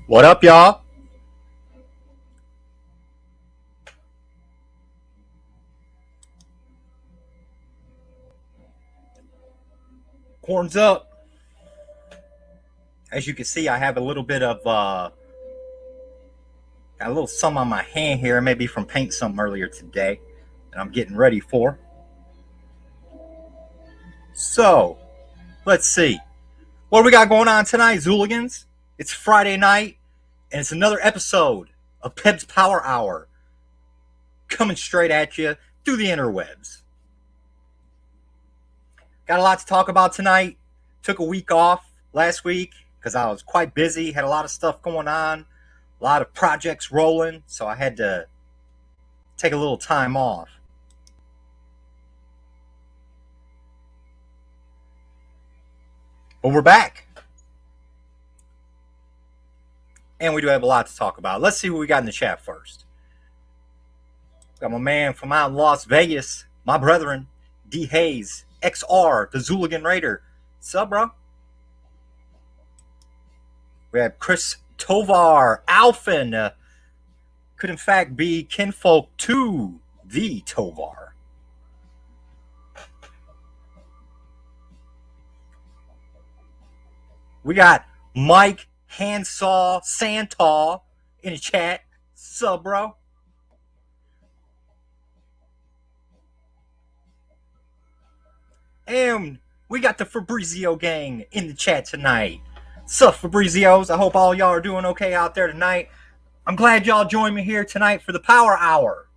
What up, y'all? Corn's up. As you can see, I have a little bit of got a little some on my hand here, maybe from paint something earlier today that I'm getting ready for. So, let's see. What do we got going on tonight, Zooligans? It's Friday night, and it's another episode of Pebs Power Hour coming straight at you through the interwebs. Got a lot to talk about tonight. Took a week off last week because I was quite busy, had a lot of stuff going on, a lot of projects rolling, so I had to take a little time off. But we're back. And we do have a lot to talk about. Let's see what we got in the chat first. Got my man from out in Las Vegas, my brethren, D. Hayes, XR, the Zooligan Raider. Sup, bro? We have Chris Tovar, Alphin. Could in fact be kinfolk to the Tovar. We got Mike Handsaw Santal in the chat. Sup, bro? And we got the Fabrizio gang in the chat tonight. Sup, Fabrizios? I hope all y'all are doing okay out there tonight. I'm glad y'all joined me here tonight for the Power Hour.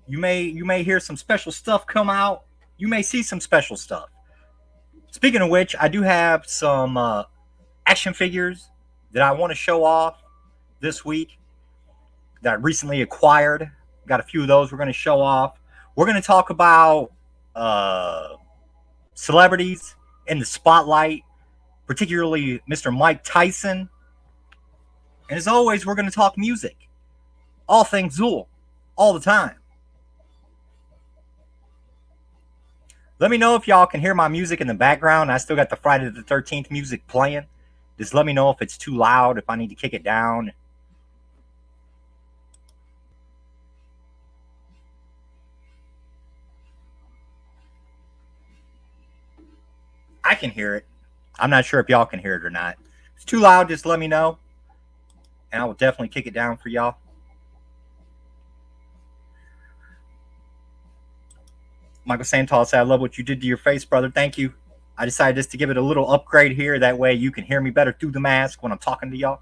You may hear some special stuff come out. You may see some special stuff. Speaking of which, I do have some action figures that I want to show off this week that I recently acquired. Got a few of those we're going to show off. We're going to talk about celebrities in the spotlight, particularly Mr. Mike Tyson. And as always, we're going to talk music. All things Zool, all the time. Let me know if y'all can hear my music in the background. I still got the Friday the 13th music playing. Just let me know if it's too loud, if I need to kick it down. I can hear it. I'm not sure if y'all can hear it or not. If it's too loud, just let me know. And I will definitely kick it down for y'all. Michael Santal said, I love what you did to your face, brother. Thank you. I decided just to give it a little upgrade here. That way you can hear me better through the mask when I'm talking to y'all.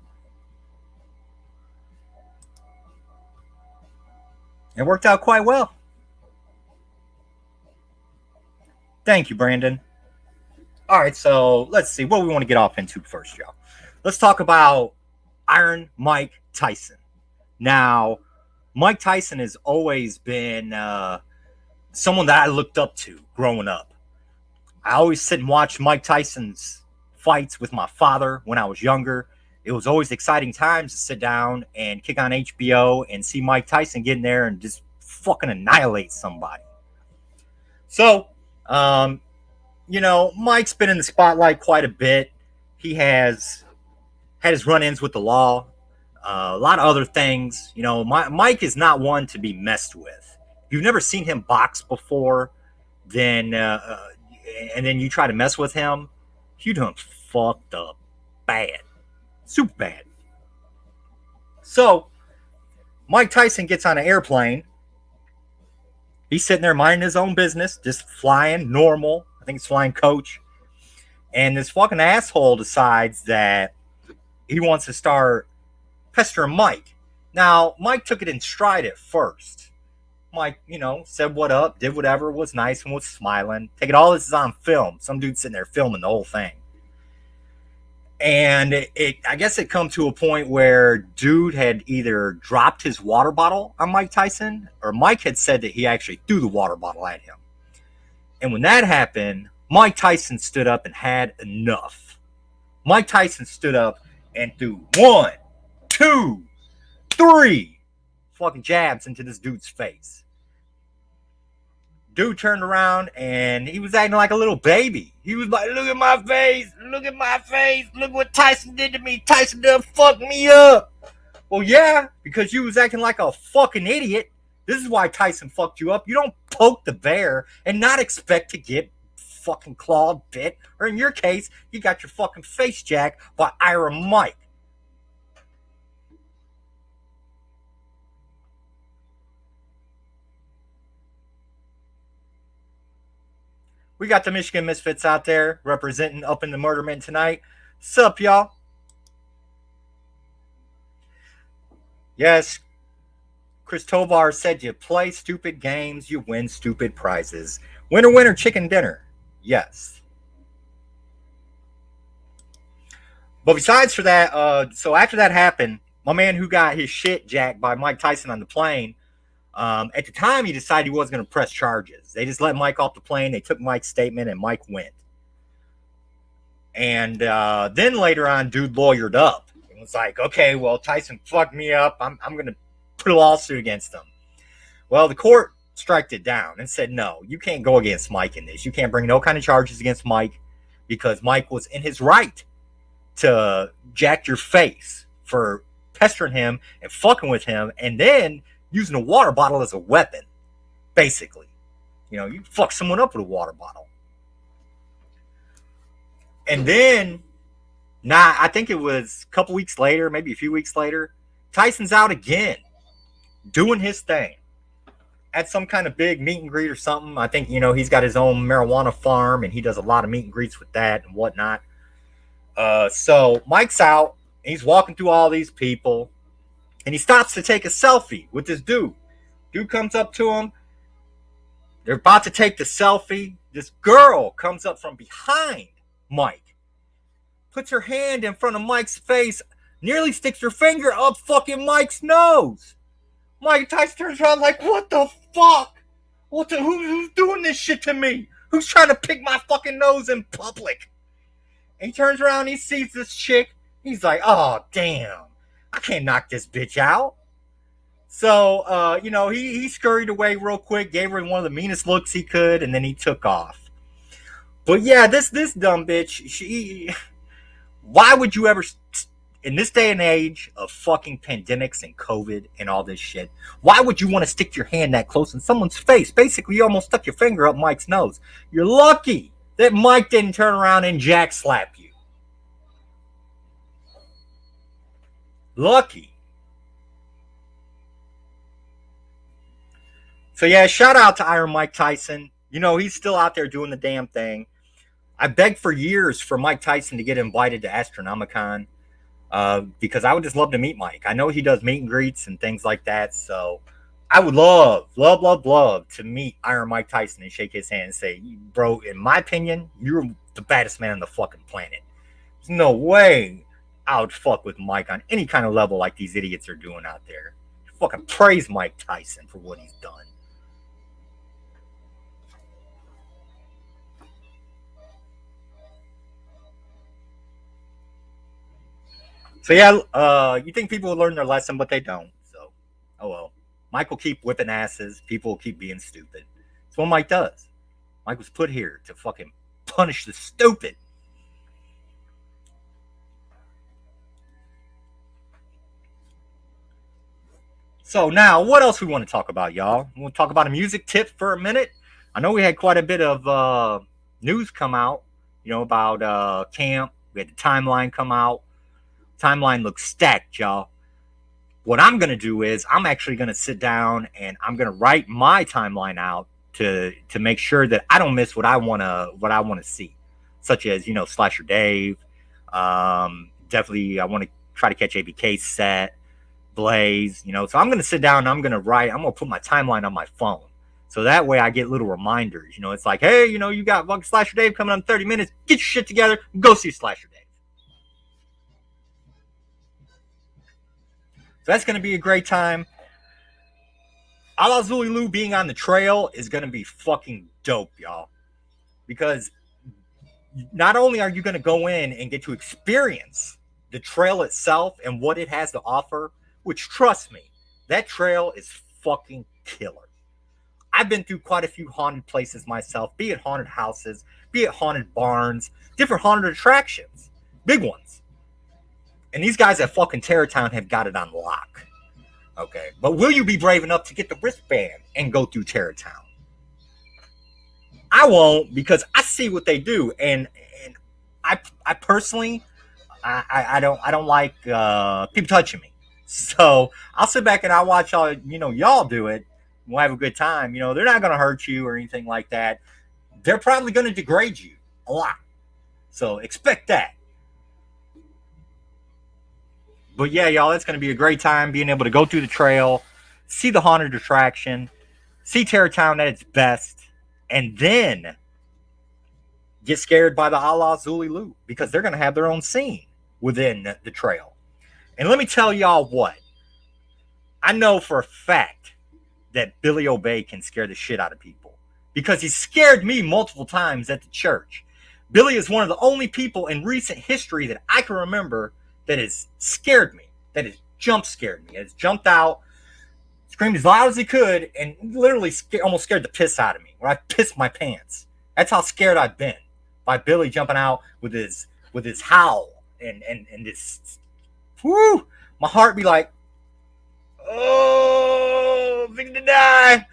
It worked out quite well. Thank you, Brandon. All right, so let's see what we want to get off into first, y'all. Let's talk about Iron Mike Tyson. Now, Mike Tyson has always been someone that I looked up to growing up. I always sit and watch Mike Tyson's fights with my father when I was younger. It was always exciting times to sit down and kick on HBO and see Mike Tyson get in there and just fucking annihilate somebody. So, Mike's been in the spotlight quite a bit. He has had his run-ins with the law, a lot of other things. Mike is not one to be messed with. If you've never seen him box before, then and then you try to mess with him, you done fucked up bad, super bad. So, Mike Tyson gets on an airplane. He's sitting there minding his own business, just flying normal. I think it's flying coach. And this fucking asshole decides that he wants to start pestering Mike. Now, Mike took it in stride at first. Mike, said what up, did whatever, was nice and was smiling. Take it all, this is on film. Some dude sitting there filming the whole thing. And I guess it come to a point where dude had either dropped his water bottle on Mike Tyson, or Mike had said that he actually threw the water bottle at him. And when that happened, Mike Tyson stood up and had enough. Mike Tyson stood up and threw 1, 2, 3 fucking jabs into this dude's face. Dude turned around and he was acting like a little baby. He was like, look at my face, look at my face, look what Tyson did to me. Tyson done fucked me up. Well, yeah, because you was acting like a fucking idiot. This is why Tyson fucked you up. You don't poke the bear and not expect to get fucking clawed, bit, or in your case, you got your fucking face jacked by Iron Mike. We got the Michigan Misfits out there representing up in the Murder Mint tonight. Sup, y'all? Yes, Chris Tovar said you play stupid games, you win stupid prizes. Winner, winner, chicken dinner. Yes. But besides for that, so after that happened, my man who got his shit jacked by Mike Tyson on the plane, at the time he decided he wasn't going to press charges. They just let Mike off the plane. They took Mike's statement and Mike went. And then later on, dude lawyered up. It was like, okay, well, Tyson fucked me up. I'm going to put a lawsuit against him. Well, the court striked it down and said, no, you can't go against Mike in this. You can't bring no kind of charges against Mike because Mike was in his right to jack your face for pestering him and fucking with him and then using a water bottle as a weapon, basically. You know, you fuck someone up with a water bottle. And then, I think it was a couple weeks later, maybe a few weeks later, Tyson's out again, doing his thing at some kind of big meet and greet or something. I think, he's got his own marijuana farm and he does a lot of meet and greets with that and whatnot. So Mike's out, he's walking through all these people, and he stops to take a selfie with this dude. Dude comes up to him. They're about to take the selfie. This girl comes up from behind Mike, puts her hand in front of Mike's face, nearly sticks her finger up fucking Mike's nose. Mike Tyson turns around like, what the fuck? Who's doing this shit to me? Who's trying to pick my fucking nose in public? And he turns around, he sees this chick. He's like, oh, damn. I can't knock this bitch out. So, he scurried away real quick, gave her one of the meanest looks he could, and then he took off. But yeah, this dumb bitch, why would you ever, in this day and age of fucking pandemics and COVID and all this shit, why would you want to stick your hand that close in someone's face? Basically, you almost stuck your finger up Mike's nose. You're lucky that Mike didn't turn around and jack slap you. Lucky. So yeah, shout out to Iron Mike Tyson. He's still out there doing the damn thing. I begged for years for Mike Tyson to get invited to Astronomicon because I would just love to meet Mike. I know he does meet and greets and things like that, so I would love to meet Iron Mike Tyson and shake his hand and say, bro, in my opinion, you're the baddest man on the fucking planet. There's no way I would fuck with Mike on any kind of level like these idiots are doing out there. Fucking praise Mike Tyson for what he's done. So yeah, you think people will learn their lesson, but they don't. So, oh well. Mike will keep whipping asses. People will keep being stupid. That's what Mike does. Mike was put here to fucking punish the stupid. So now, what else we want to talk about, y'all? We want to talk about a music tip for a minute. I know we had quite a bit of news come out, about camp. We had the timeline come out. Timeline looks stacked, y'all. What I'm going to do is I'm actually going to sit down and I'm going to write my timeline out to make sure that I don't miss what I want to see, such as, Slasher Dave. Definitely, I want to try to catch ABK's set, Blaze, So I'm going to sit down and I'm going to put my timeline on my phone. So that way I get little reminders. It's like, hey, you got fucking Slasher Dave coming on in 30 minutes. Get your shit together. Go see Slasher Dave. So that's going to be a great time. Ala Zulu being on the trail is going to be fucking dope, y'all. Because not only are you going to go in and get to experience the trail itself and what it has to offer, which, trust me, that trail is fucking killer. I've been through quite a few haunted places myself, be it haunted houses, be it haunted barns, different haunted attractions, big ones. And these guys at fucking Terror Town have got it on lock. Okay, but will you be brave enough to get the wristband and go through Terror Town? I won't, because I see what they do, and I personally, I don't like people touching me. So I'll sit back and I'll watch y'all do it. We'll have a good time. They're not gonna hurt you or anything like that. They're probably gonna degrade you a lot. So expect that. But yeah, y'all, it's gonna be a great time being able to go through the trail, see the haunted attraction, see Terror Town at its best, and then get scared by the Allah Zululu, because they're going to have their own scene within the trail. And let me tell y'all what. I know for a fact that Billy Obey can scare the shit out of people, because he scared me multiple times at the church. Billy is one of the only people in recent history that I can remember that has scared me, that has jump scared me, has jumped out, screamed as loud as he could, and literally almost scared the piss out of me, where I pissed my pants. That's how scared I've been by Billy jumping out with his howl and this, whoo, my heart be like, oh, I'm going to die.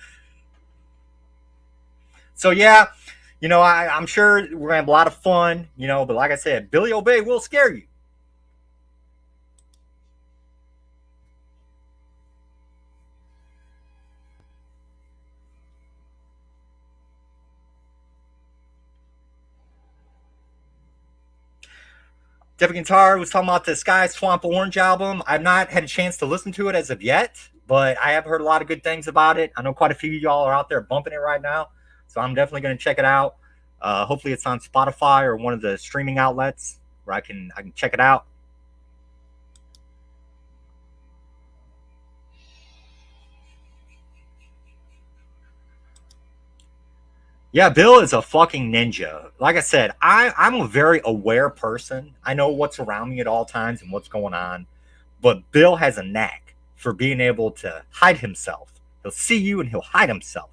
So yeah, I'm sure we're gonna have a lot of fun, but like I said, Billy Obey will scare you. Devin Guitar was talking about the Sky Swamp Orange album. I've not had a chance to listen to it as of yet, but I have heard a lot of good things about it. I know quite a few of y'all are out there bumping it right now, so I'm definitely going to check it out. Hopefully it's on Spotify or one of the streaming outlets where I can check it out. Yeah, Bill is a fucking ninja. Like I said, I'm a very aware person. I know what's around me at all times and what's going on. But Bill has a knack for being able to hide himself. He'll see you and he'll hide himself.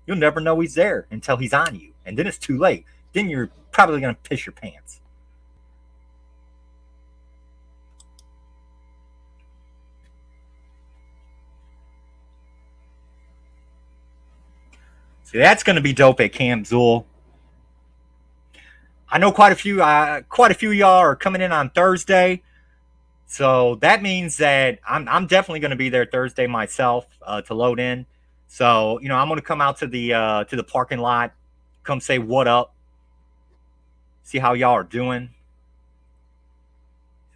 You'll never know he's there until he's on you. And then it's too late. Then you're probably going to piss your pants. See, that's going to be dope at Camp Zool. I know quite a few of y'all are coming in on Thursday. So that means that I'm definitely going to be there Thursday myself to load in. So I'm going to come out to the parking lot, come say what up, see how y'all are doing.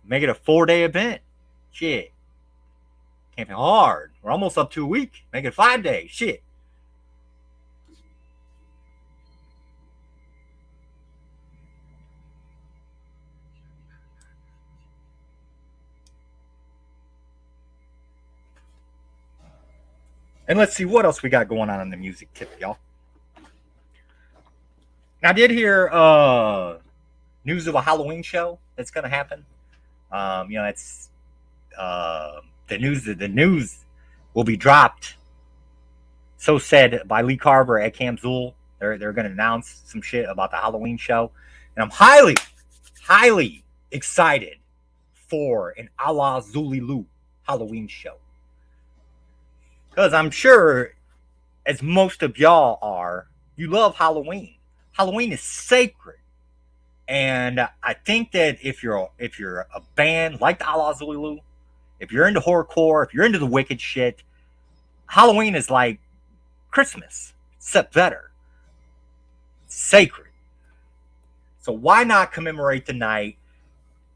Make it a 4-day event. Shit, camping hard. We're almost up to a week. Make it 5 days. Shit. And let's see what else we got going on in the music tip, y'all. Now, I did hear news of a Halloween show that's going to happen. It's the news. The news will be dropped. So said by Lee Carver at Camp Zool. They're going to announce some shit about the Halloween show, and I'm highly, highly excited for an a la Zulilu Halloween show. Because I'm sure, as most of y'all are, you love Halloween. Halloween is sacred. And I think that if you're a band like the Allah Zulu, if you're into horrorcore, if you're into the wicked shit, Halloween is like Christmas, except better. It's sacred. So why not commemorate the night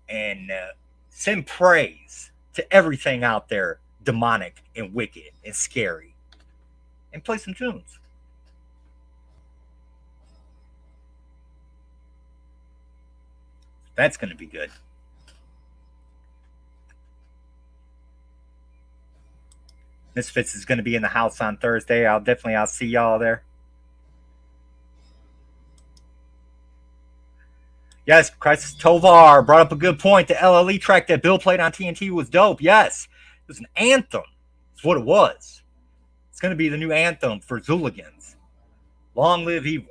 and send praise to everything out there demonic and wicked and scary, and play some tunes. That's going to be good. Misfits is going to be in the house on Thursday. I'll see y'all there. Yes, Crisis Tovar brought up a good point. The LLE track that Bill played on TNT was dope. Yes, it was an anthem. That's what it was. It's going to be the new anthem for Zooligans. Long live evil.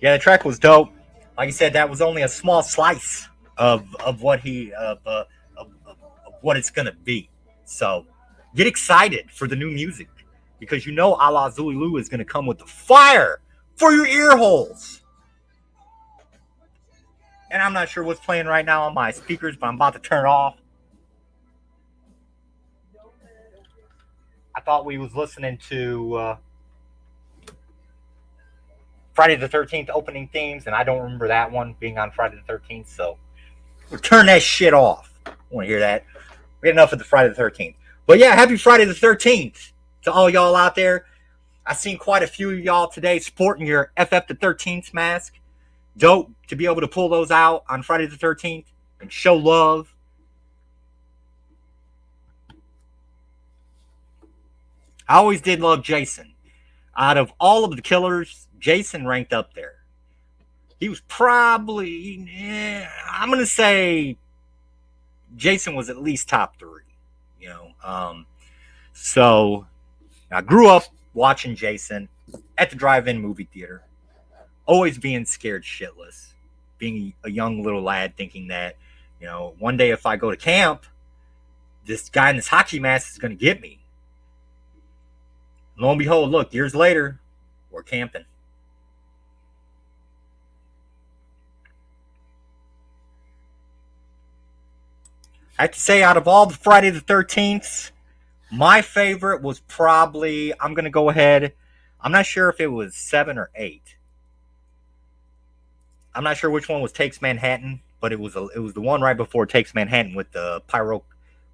Yeah, the track was dope. Like you said, that was only a small slice of what he of what it's gonna be. So get excited for the new music because you know Allah Zulu is gonna come with the fire for your ear holes. And I'm not sure what's playing right now on my speakers, but I'm about to turn it off. I thought we was listening to Friday the 13th opening themes, and I don't remember that one being on Friday the 13th, so we'll turn that shit off. I want to hear that. We had enough of the Friday the 13th. But yeah, happy Friday the 13th to all y'all out there. I seen quite a few of y'all today sporting your FF the 13th mask. Dope to be able to pull those out on Friday the 13th and show love. I always did love Jason. Out of all of the killers, Jason ranked up there. He was probably, I'm going to say Jason was at least top 3, you know. So I grew up watching Jason at the drive-in movie theater, always being scared shitless, being a young little lad thinking that, you know, one day if I go to camp, this guy in this hockey mask is going to get me. Lo and behold, look, years later, we're camping. I have to say, out of all the Friday the 13th, my favorite was probably, I'm going to go ahead, I'm not sure if it was 7 or 8. I'm not sure which one was Takes Manhattan, but it was the one right before Takes Manhattan with the pyro,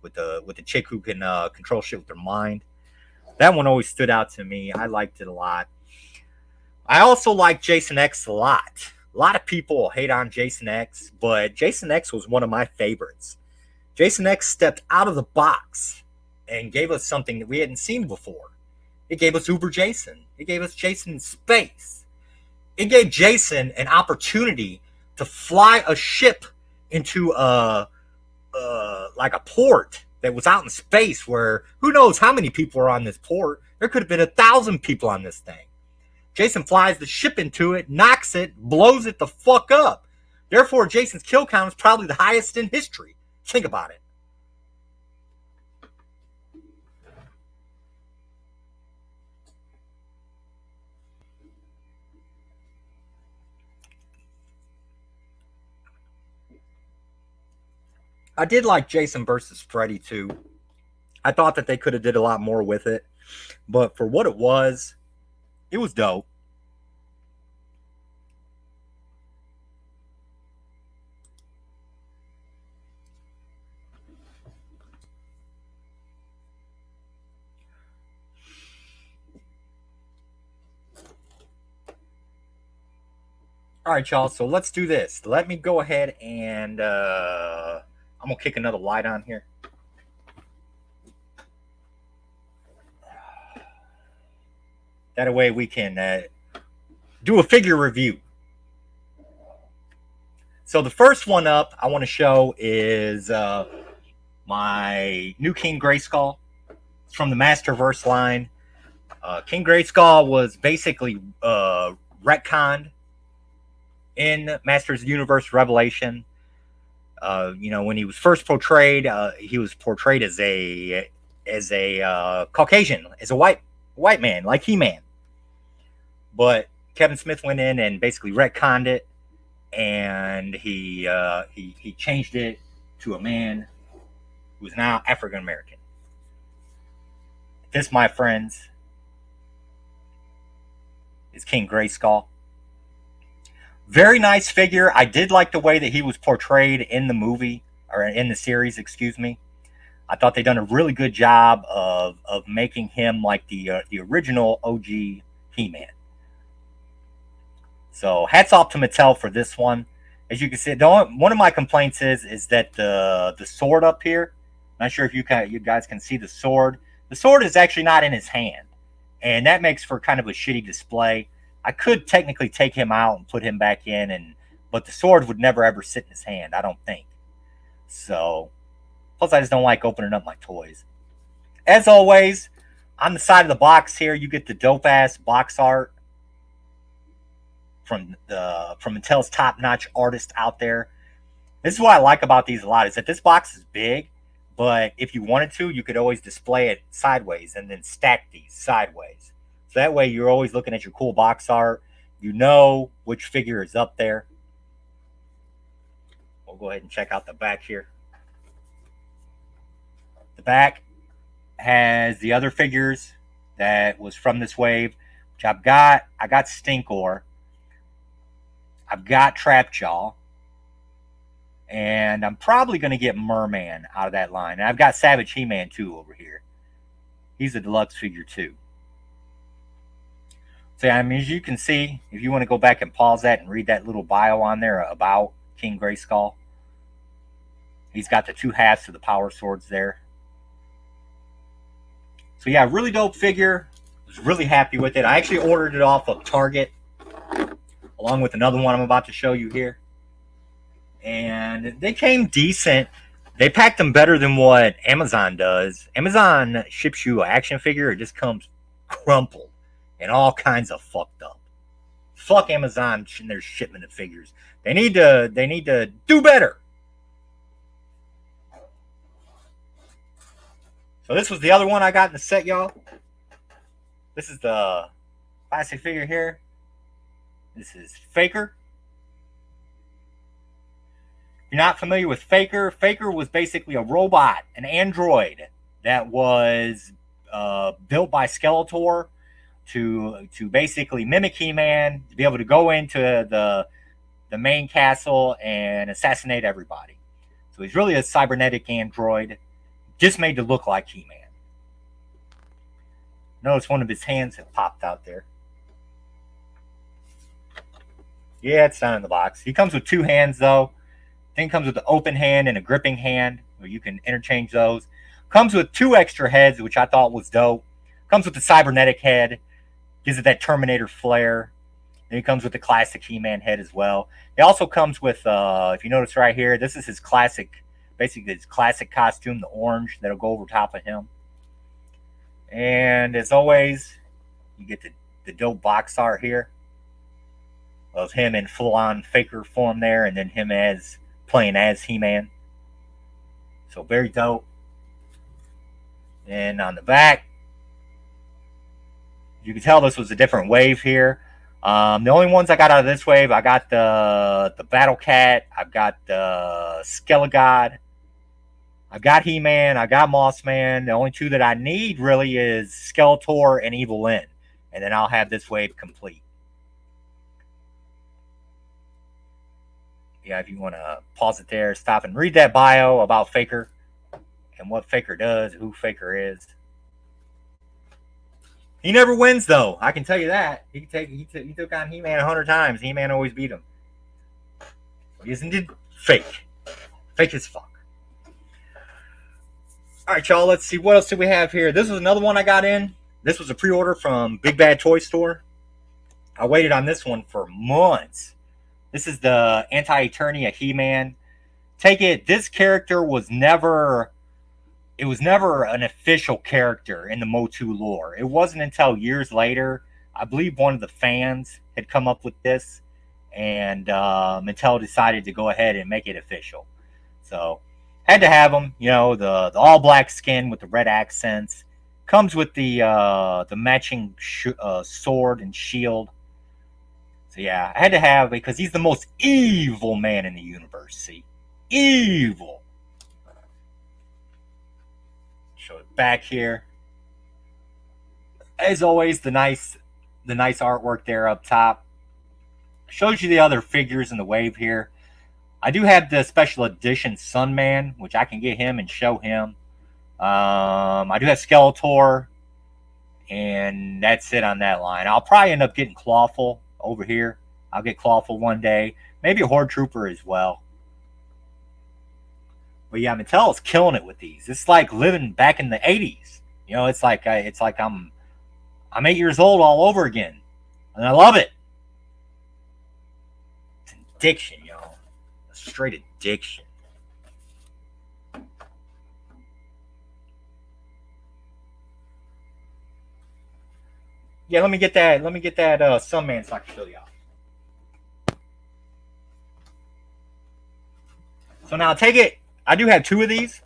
with the chick who can control shit with their mind. That one always stood out to me. I liked it a lot. I also like Jason X a lot. A lot of people hate on Jason X, but Jason X was one of my favorites. Jason X stepped out of the box and gave us something that we hadn't seen before. It gave us Uber Jason. It gave us Jason in space. It gave Jason an opportunity to fly a ship into like a port that was out in space where who knows how many people are on this port. There could have been 1,000 people on this thing. Jason flies the ship into it, knocks it, blows it the fuck up. Therefore, Jason's kill count is probably the highest in history. Think about it. I did like Jason versus Freddy too. I thought that they could have did a lot more with it, but for what it was dope. All right, y'all. So let's do this. Let me go ahead and I'm gonna kick another light on here. That way we can do a figure review. So the first one up I want to show is my new King Grayskull. It's from the Masterverse line. King Grayskull was basically retconned in Masters of the Universe Revelation. You know, when he was first portrayed, he was portrayed as a Caucasian, as a white man, like He-Man. But Kevin Smith went in and basically retconned it, and he changed it to a man who is now African American. This, my friends, is King Grayskull. Very nice figure. I did like the way that he was portrayed in the movie, or in the series, excuse me. I thought they done a really good job of making him like the original OG He-Man. So hats off to Mattel for this one. As you can see, one of my complaints is that the sword up here. I'm not sure if you guys can see the sword. The sword is actually not in his hand, and that makes for kind of a shitty display. I could technically take him out and put him back in, but the sword would never ever sit in his hand, I don't think. So, plus I just don't like opening up my toys. As always, on the side of the box here, you get the dope ass box art from Mattel's top notch artist out there. This is what I like about these a lot, is that this box is big, but if you wanted to, you could always display it sideways and then stack these sideways. So that way you're always looking at your cool box art. You know which figure is up there. We'll go ahead and check out the back here. The back has the other figures that was from this wave, which I've got. I got Stinkor. I've got Trapjaw. And I'm probably going to get Merman out of that line. And I've got Savage He-Man too over here. He's a deluxe figure too. So I mean, as you can see, if you want to go back and pause that and read that little bio on there about King Grayskull, he's got the two halves of the power swords there. So yeah, really dope figure. Was really happy with it. I actually ordered it off of Target, along with another one I'm about to show you here. And they came decent. They packed them better than what Amazon does. Amazon ships you an action figure. It just comes crumpled and all kinds of fucked up. Fuck Amazon and their shipment of figures. They need to do better. So this was the other one I got in the set, y'all. This is the classic figure here. This is Faker. If you're not familiar with Faker, Faker was basically a robot, an android that was built by Skeletor to basically mimic He-Man, to be able to go into the main castle and assassinate everybody. So he's really a cybernetic android, just made to look like He-Man. Notice one of his hands have popped out there. Yeah, it's not in the box. He comes with two hands, though. Thing comes with an open hand and a gripping hand, where you can interchange those. Comes with two extra heads, which I thought was dope. Comes with the cybernetic head. Gives it that Terminator flair. Then he comes with the classic He-Man head as well. It also comes with, if you notice right here, this is his classic, basically his classic costume, the orange that'll go over top of him. And as always, you get the dope box art here of him in full-on Faker form there, and then him as playing as He-Man. So very dope. And on the back, you can tell this was a different wave here. The only ones I got out of this wave, I got the Battle Cat, I've got the Skelegod, I've got He-Man, I got Mossman. The only two that I need really is Skeletor and Evil Lyn. And then I'll have this wave complete. Yeah, if you want to pause it there, stop and read that bio about Faker and what Faker does, who Faker is. He never wins, though. I can tell you that. He took on He-Man 100 times. He-Man always beat him. Isn't it fake? Fake as fuck. All right, y'all. Let's see. What else do we have here? This was another one I got in. This was a pre-order from Big Bad Toy Store. I waited on this one for months. This is the Anti-Eternia He-Man. Take it, this character was never... It was never an official character in the Motu lore. It wasn't until years later, I believe one of the fans had come up with this, and Mattel decided to go ahead and make it official. So, had to have them. You know, the all-black skin with the red accents. Comes with the matching sword and shield. So yeah, I had to have, because he's the most evil man in the universe, see? Evil! Show it back here. As always, the nice artwork there up top. Shows you the other figures in the wave here. I do have the special edition Sunman, which I can get him and show him. I do have Skeletor, and that's it on that line. I'll probably end up getting Clawful over here. I'll get Clawful one day. Maybe a Horde Trooper as well. But yeah, Mattel is killing it with these. It's like living back in the 80s. You know, it's like I'm 8 years old all over again. And I love it. addiction, y'all. A straight addiction. Yeah, let me get that. Let me get that Sunman so I can show y'all. So now take it. I do have 2 of these,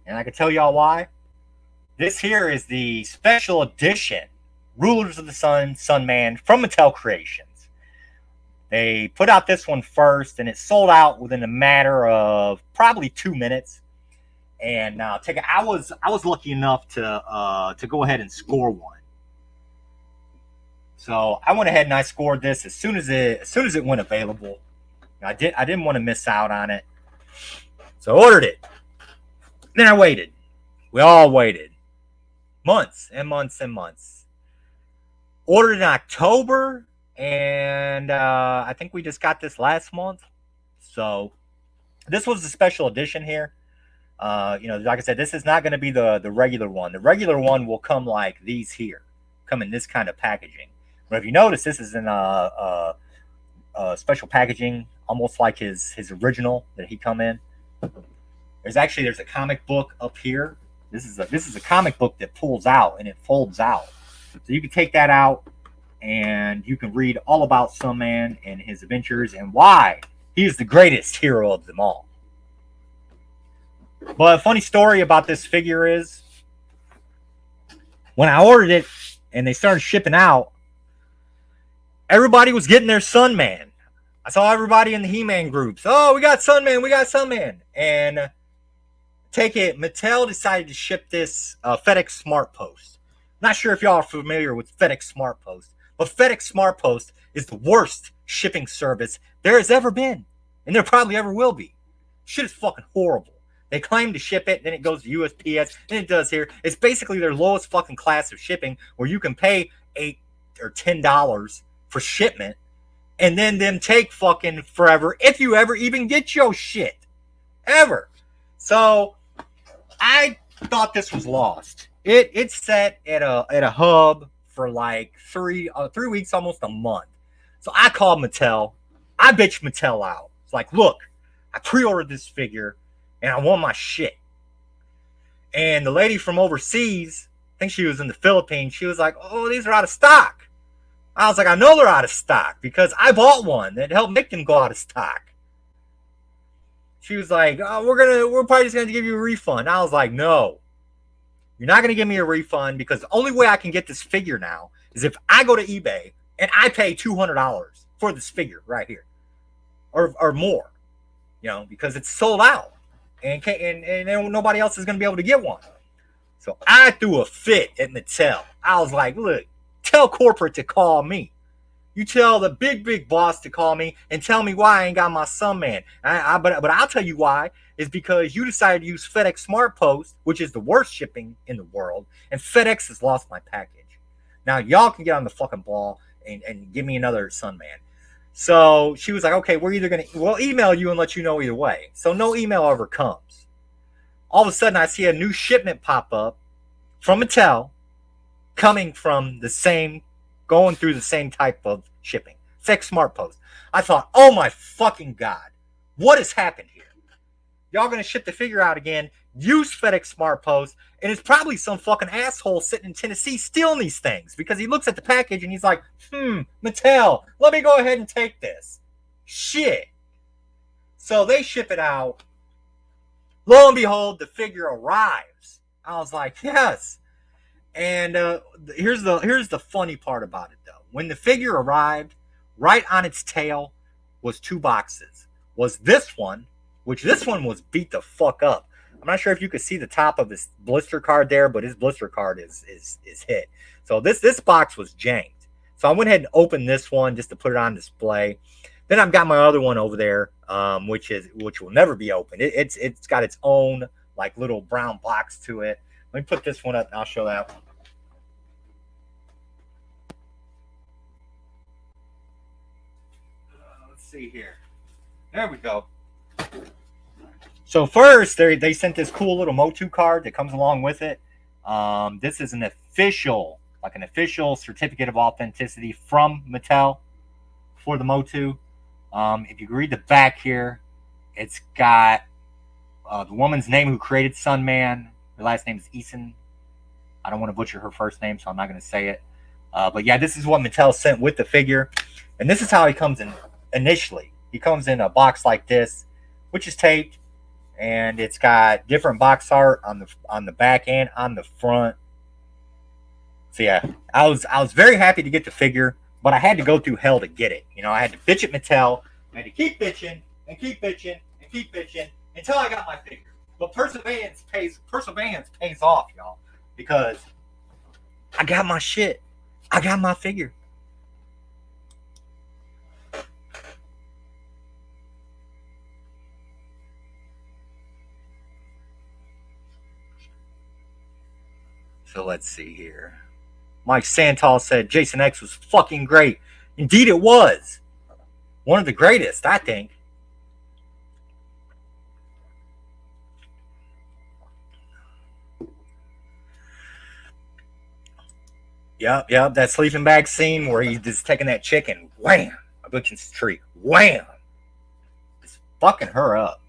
and I can tell y'all why. This here is the special edition Rulers of the Sun Sunman from Mattel Creations. They put out this one first, and it sold out within a matter of probably 2 minutes. And now take it. I was lucky enough to go ahead and score one. So I went ahead and I scored this as soon as it went available. I didn't want to miss out on it, so I ordered it. Then I waited. We all waited months and months and months. Ordered in October, and I think we just got this last month. So this was the special edition here. Like I said, this is not going to be the regular one. The regular one will come like these here, come in this kind of packaging. But if you notice, this is in a special packaging, almost like his original that he come in. There's a comic book up here. This is a comic book that pulls out and it folds out, so you can take that out and you can read all about Sunman and his adventures and why he is the greatest hero of them all. But a funny story about this figure is, when I ordered it and they started shipping out, everybody was getting their Sunman. I saw everybody in the He-Man groups. Oh, we got Sunman, we got Sunman. And take it, Mattel decided to ship this FedEx Smart Post. Not sure if y'all are familiar with FedEx Smart Post, but FedEx Smart Post is the worst shipping service there has ever been. And there probably ever will be. Shit is fucking horrible. They claim to ship it, then it goes to USPS, and it does here. It's basically their lowest fucking class of shipping, where you can pay $8 or $10 for shipment, and then them take fucking forever if you ever even get your shit. Ever. So I thought this was lost. It's set at a hub for like 3 weeks, almost a month. So I called Mattel. I bitched Mattel out. It's like, look, I pre-ordered this figure and I want my shit. And the lady from overseas, I think she was in the Philippines, she was like, oh, these are out of stock. I was like, I know they're out of stock because I bought one that helped make them go out of stock. She was like, oh, we're probably just gonna give you a refund. I was like, no, you're not gonna give me a refund, because the only way I can get this figure now is if I go to eBay and I pay $200 for this figure right here, or more, because it's sold out, and nobody else is gonna be able to get one. So I threw a fit at Mattel. I was like, look, tell corporate to call me. You tell the big boss to call me and tell me why I ain't got my Sunman. But I'll tell you why. Is because you decided to use FedEx Smart Post, which is the worst shipping in the world, and FedEx has lost my package. Now y'all can get on the fucking ball and give me another Sunman. So she was like, okay, we'll email you and let you know either way. So no email ever comes. All of a sudden I see a new shipment pop up from Mattel, coming from going through the same type of shipping. FedEx Smart Post. I thought, oh my fucking God, what has happened here? Y'all gonna ship the figure out again, use FedEx Smart Post, and it's probably some fucking asshole sitting in Tennessee stealing these things, because he looks at the package and he's like, Mattel, let me go ahead and take this. Shit. So they ship it out. Lo and behold, the figure arrives. I was like, yes. And here's the funny part about it, though. When the figure arrived, right on its tail was 2 boxes. Was this one, which this one was beat the fuck up. I'm not sure if you could see the top of his blister card there, but his blister card is hit. So this box was janked. So I went ahead and opened this one just to put it on display. Then I've got my other one over there, which will never be opened. It's got its own like little brown box to it. Let me put this one up and I'll show that one. Let's see here. There we go. So first, they sent this cool little Motu card that comes along with it. This is an official certificate of authenticity from Mattel for the Motu. If you read the back here, it's got the woman's name who created Sunman. Her last name is Eason. I don't want to butcher her first name, so I'm not going to say it. But yeah, this is what Mattel sent with the figure. And this is how he comes in initially. He comes in a box like this, which is taped. And it's got different box art on the back and on the front. So yeah, I was very happy to get the figure, but I had to go through hell to get it. You know, I had to bitch at Mattel. I had to keep bitching and keep bitching and keep bitching until I got my figure. But perseverance pays off, y'all, because I got my shit. I got my figure. So let's see here. Mike Santal said Jason X was fucking great. Indeed it was. One of the greatest, I think. Yep. That sleeping bag scene where he's just taking that chicken, wham, up against the tree, wham. Just fucking her up.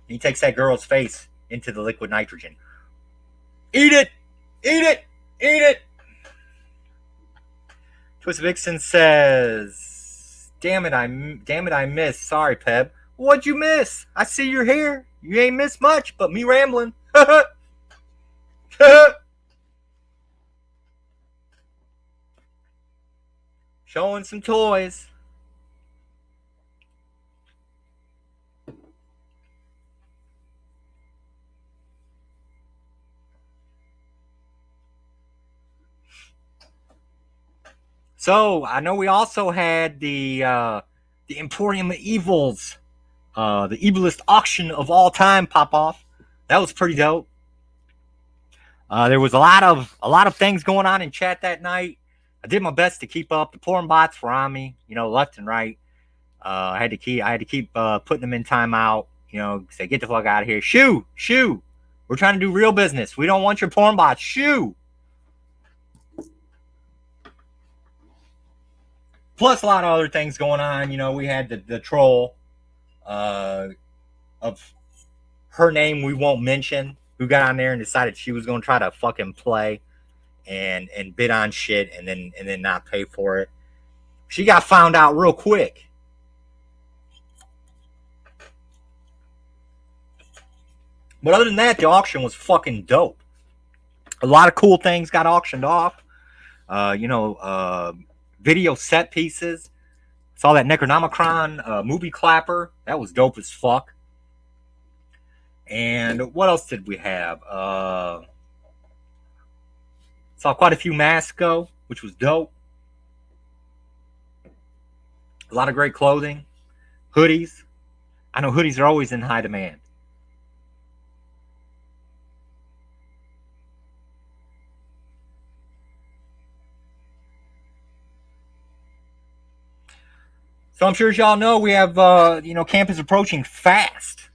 He takes that girl's face into the liquid nitrogen. Eat it! Eat it! Eat it! Twist Vixen says, damn it, I missed. Sorry, Peb. What'd you miss? I see you're here. You ain't missed much, but me rambling. Showing some toys. So I know we also had the Emporium of Evils, the evilest auction of all time pop off. That was pretty dope. There was a lot of things going on in chat that night. I did my best to keep up. The porn bots were on me, you know, left and right. I had to keep putting them in timeout. You know, say get the fuck out of here. Shoo. We're trying to do real business. We don't want your porn bots. Shoo. Plus a lot of other things going on. You know, we had the troll of her name we won't mention, who got on there and decided she was going to try to fucking play and bid on shit and then not pay for it. She got found out real quick. But other than that, the auction was fucking dope. A lot of cool things got auctioned off. Video set pieces. Saw that Necronomicon movie clapper. That was dope as fuck. And what else did we have? Saw quite a few masks go, which was dope. A lot of great clothing. Hoodies. I know hoodies are always in high demand. So I'm sure as y'all know, we have, camp is approaching fast.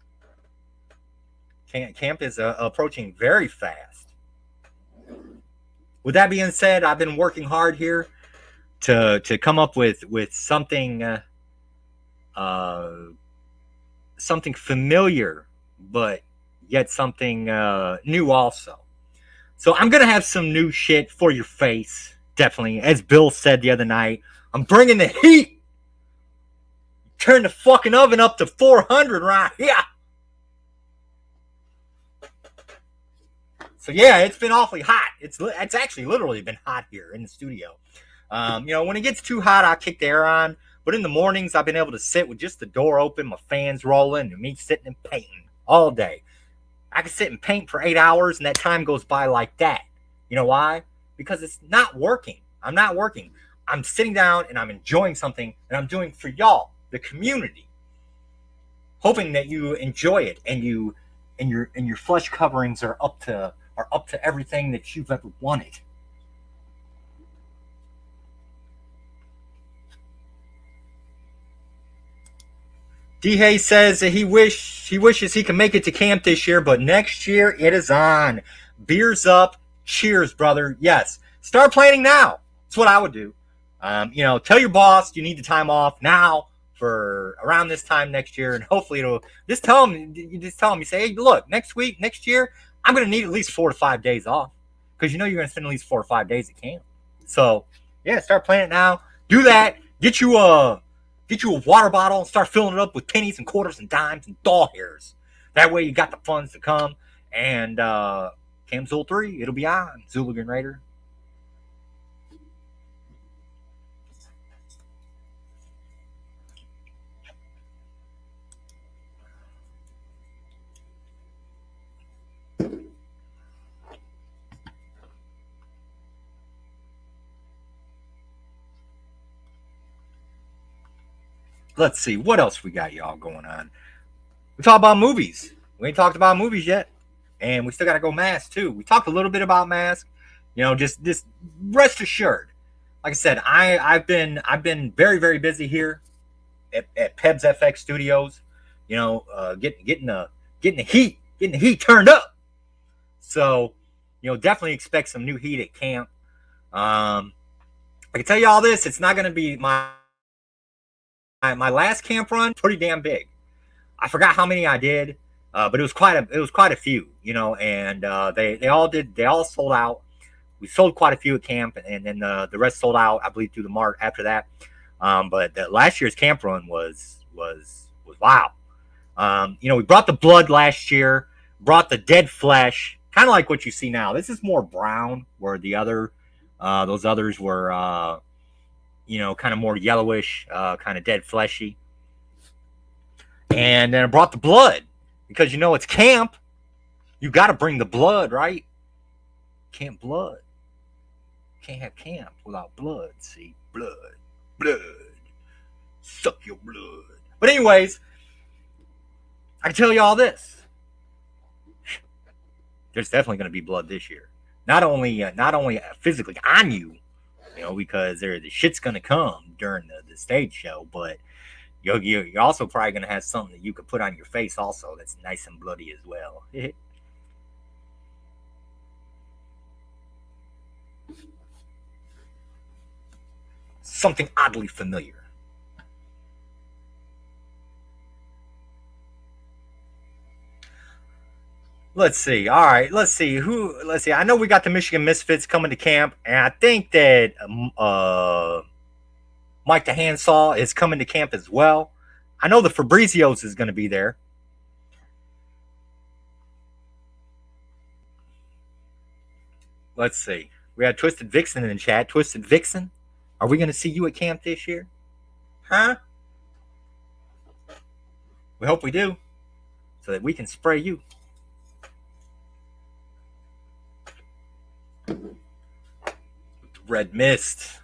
Camp is approaching very fast. With that being said, I've been working hard here to come up with something something familiar, but yet something new also. So I'm going to have some new shit for your face, definitely. As Bill said the other night, I'm bringing the heat. Turn the fucking oven up to 400 right here. So yeah, it's been awfully hot. It's actually literally been hot here in the studio. When it gets too hot, I kick the air on. But in the mornings, I've been able to sit with just the door open, my fans rolling, and me sitting and painting all day. I can sit and paint for 8 hours, and that time goes by like that. You know why? Because it's not working. I'm not working. I'm sitting down and I'm enjoying something that I'm doing for y'all, the community, hoping that you enjoy it and your flesh coverings are up to everything that you've ever wanted. D. Hay says that he wishes he can make it to camp this year, but next year it is on. Beers up, cheers, brother. Yes, start planning now. That's what I would do. Tell your boss you need the time off now. for around this time next year, and hopefully it'll just tell them. You just tell them. You say, hey, look, next week, next year, I'm going to need at least 4 to 5 days off because you know you're going to spend at least 4 or 5 days at camp. So yeah, start planning it now. Do that. Get you a water bottle and start filling it up with pennies and quarters and dimes and doll hairs. That way you got the funds to come. And Camp Zul 3, it'll be on. Zooligan Raider. Let's see. What else we got y'all going on? We talked about movies. We ain't talked about movies yet. And we still got to go Mask, too. We talked a little bit about Mask. You know, just rest assured. Like I said, I've been very, very busy here at Pebs FX Studios. You know, getting the heat turned up. So, you know, definitely expect some new heat at camp. I can tell you all this. It's not going to be my last camp run. Pretty damn big. I forgot how many I did, but it was quite a few, you know. And they all sold out. We sold quite a few at camp, and then the rest sold out, I believe, through the Mart after that. But last year's camp run was wow. You know, we brought the blood last year, brought the dead flesh, kind of like what you see now. This is more brown, where the other those others were you know, kind of more yellowish, kind of dead fleshy. And then I brought the blood because, you know, it's camp. You got to bring the blood, right? Camp blood. Can't have camp without blood. See, blood. Suck your blood. But anyways, I can tell you all this. There's definitely going to be blood this year. Not only physically on you, you know, because the shit's going to come during the stage show, but you're also probably going to have something that you could put on your face also that's nice and bloody as well. Something oddly familiar. Let's see. All right. Let's see. I know we got the Michigan Misfits coming to camp, and I think that Mike the Handsaw is coming to camp as well. I know the Fabrizios is going to be there. Let's see. We had Twisted Vixen in the chat. Twisted Vixen, are we going to see you at camp this year? Huh? We hope we do, so that we can spray you. With the red mist.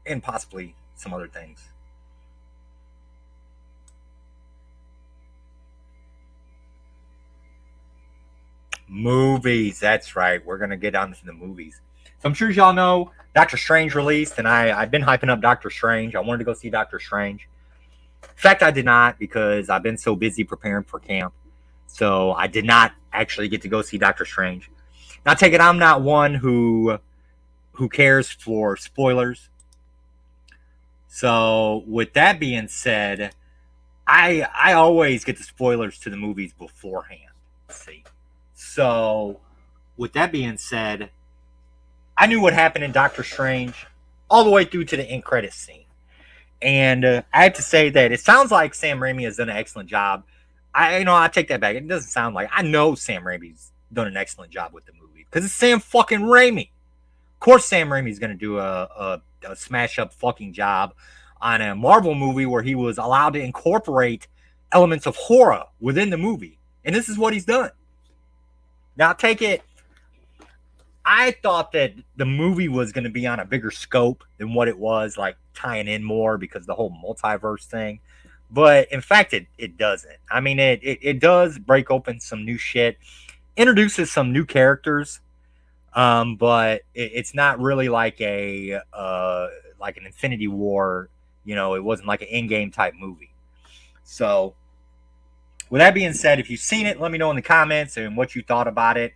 And possibly some other things. Movies. That's right. We're going to get on to the movies. So I'm sure y'all know Doctor Strange released, and I've been hyping up Doctor Strange. I wanted to go see Doctor Strange. In fact, I did not because I've been so busy preparing for camp. So I did not actually get to go see Doctor Strange. Now, take it, I'm not one who cares for spoilers. So with that being said, I always get the spoilers to the movies beforehand. See, so with that being said, I knew what happened in Doctor Strange all the way through to the end credits scene, and I have to say that it sounds like Sam Raimi has done an excellent job. I take that back. It doesn't sound like, I know Sam Raimi's done an excellent job with the movie because it's Sam fucking Raimi. Of course, Sam Raimi's going to do a smash up fucking job on a Marvel movie where he was allowed to incorporate elements of horror within the movie. And this is what he's done. Now, take it, I thought that the movie was going to be on a bigger scope than what it was, like tying in more because the whole multiverse thing. But in fact, it doesn't. I mean, it does break open some new shit, introduces some new characters, but it's not really like an Infinity War. You know, it wasn't like an Endgame type movie. So, with that being said, if you've seen it, let me know in the comments and what you thought about it.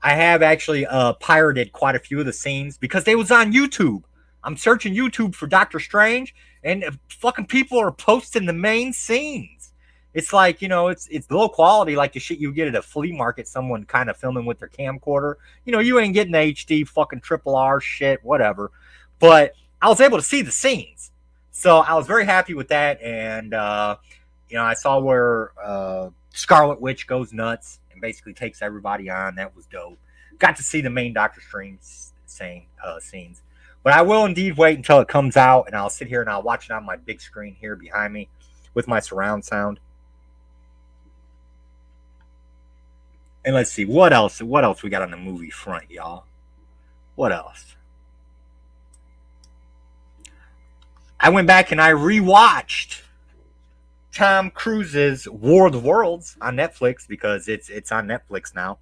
I have actually pirated quite a few of the scenes because they was on YouTube. I'm searching YouTube for Doctor Strange, and fucking people are posting the main scenes. It's like, it's low quality, like the shit you get at a flea market, someone kind of filming with their camcorder. You ain't getting the HD fucking triple R shit, whatever. But I was able to see the scenes. So I was very happy with that. And, I saw where Scarlet Witch goes nuts and basically takes everybody on. That was dope. Got to see the main Doctor Strange scenes. But I will indeed wait until it comes out, and I'll sit here and I'll watch it on my big screen here behind me with my surround sound. And let's see, what else we got on the movie front, y'all? What else? I went back and I rewatched Tom Cruise's War of the Worlds on Netflix because it's on Netflix now.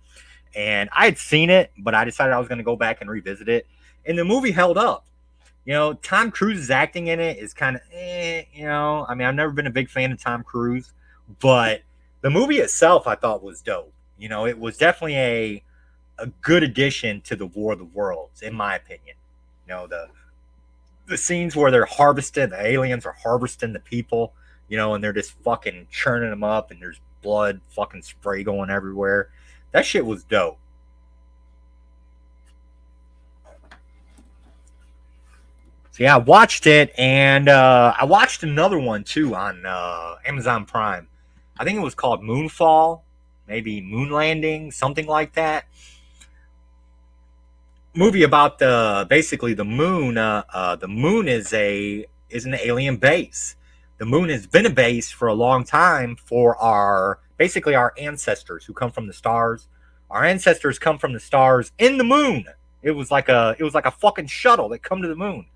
And I had seen it, but I decided I was going to go back and revisit it. And the movie held up. Tom Cruise's acting in it is kind of, I mean, I've never been a big fan of Tom Cruise, but the movie itself I thought was dope. It was definitely a good addition to the War of the Worlds, in my opinion. The scenes where they're harvesting, the aliens are harvesting the people, and they're just fucking churning them up, and there's blood fucking spray going everywhere. That shit was dope. So yeah, I watched it, and I watched another one too on Amazon Prime. I think it was called Moonfall, maybe Moon Landing, something like that. Movie about basically the moon. The moon is an alien base. The moon has been a base for a long time for our ancestors who come from the stars. Our ancestors come from the stars in the moon. It was like a fucking shuttle that come to the moon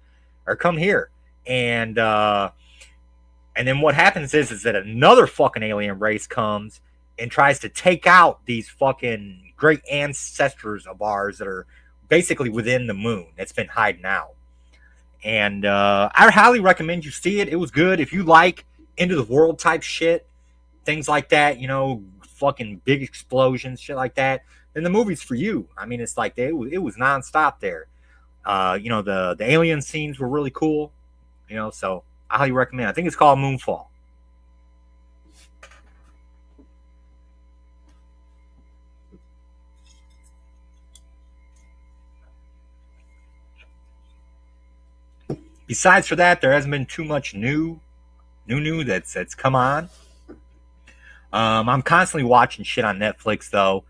or come here, and then what happens is that another fucking alien race comes and tries to take out these fucking great ancestors of ours that are basically within the moon that's been hiding out. And I highly recommend you see it. It was good. If you like End of the World type shit, things like that, fucking big explosions, shit like that, then the movie's for you. I mean, it's like it was nonstop there. The alien scenes were really cool. So I highly recommend. I think it's called Moonfall. Besides for that, there hasn't been too much new that's come on. I'm constantly watching shit on Netflix though,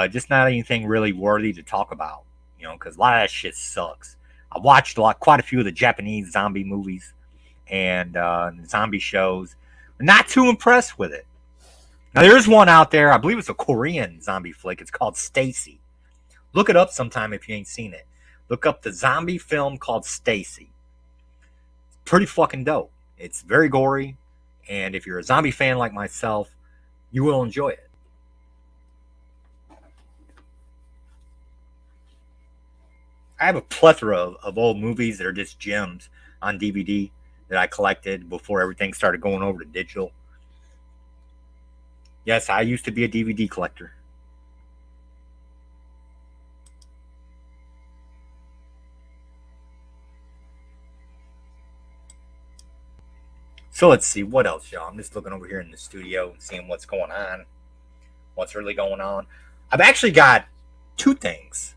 just not anything really worthy to talk about. Because a lot of that shit sucks. I watched quite a few of the Japanese zombie movies and zombie shows. Not too impressed with it. Now there's one out there. I believe it's a Korean zombie flick. It's called Stacy. Look it up sometime if you ain't seen it. Look up the zombie film called Stacy. Pretty fucking dope. It's very gory, and if you're a zombie fan like myself, you will enjoy it. I have a plethora of old movies that are just gems on DVD that I collected before everything started going over to digital. Yes, I used to be a DVD collector. So let's see, what else, y'all? I'm just looking over here in the studio and seeing what's going on, what's really going on. I've actually got two things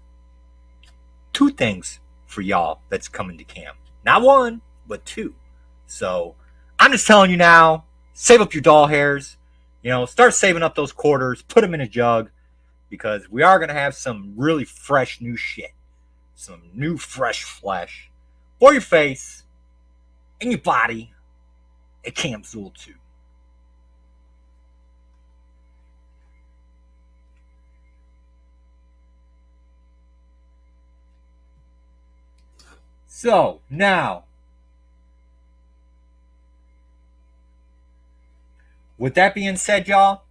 for y'all that's coming to camp. Not one, but two. So I'm just telling you now, save up your doll hairs, start saving up those quarters, put them in a jug, because we are going to have some really fresh new shit, some new fresh flesh for your face and your body at Camp Zool 2. So, now, with that being said, y'all,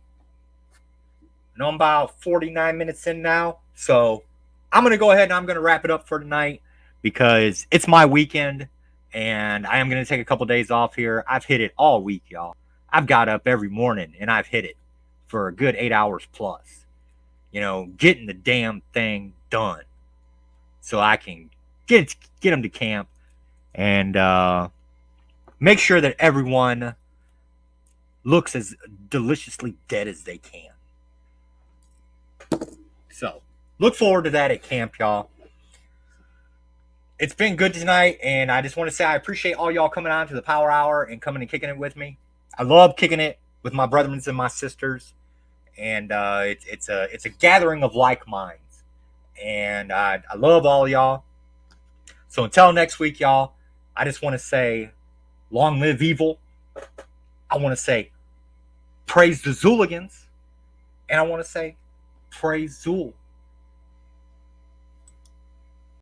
I know I'm about 49 minutes in now, so I'm going to go ahead and I'm going to wrap it up for tonight because it's my weekend and I am going to take a couple days off here. I've hit it all week, y'all. I've got up every morning and I've hit it for a good 8 hours plus. Getting the damn thing done so I can get them to camp and make sure that everyone looks as deliciously dead as they can. So, look forward to that at camp, y'all. It's been good tonight, and I just want to say I appreciate all y'all coming on to the Power Hour and coming and kicking it with me. I love kicking it with my brothers and my sisters, and it's a gathering of like minds, and I love all y'all. So until next week, y'all, I just want to say, long live evil. I want to say, praise the Zooligans, and I want to say, praise Zool.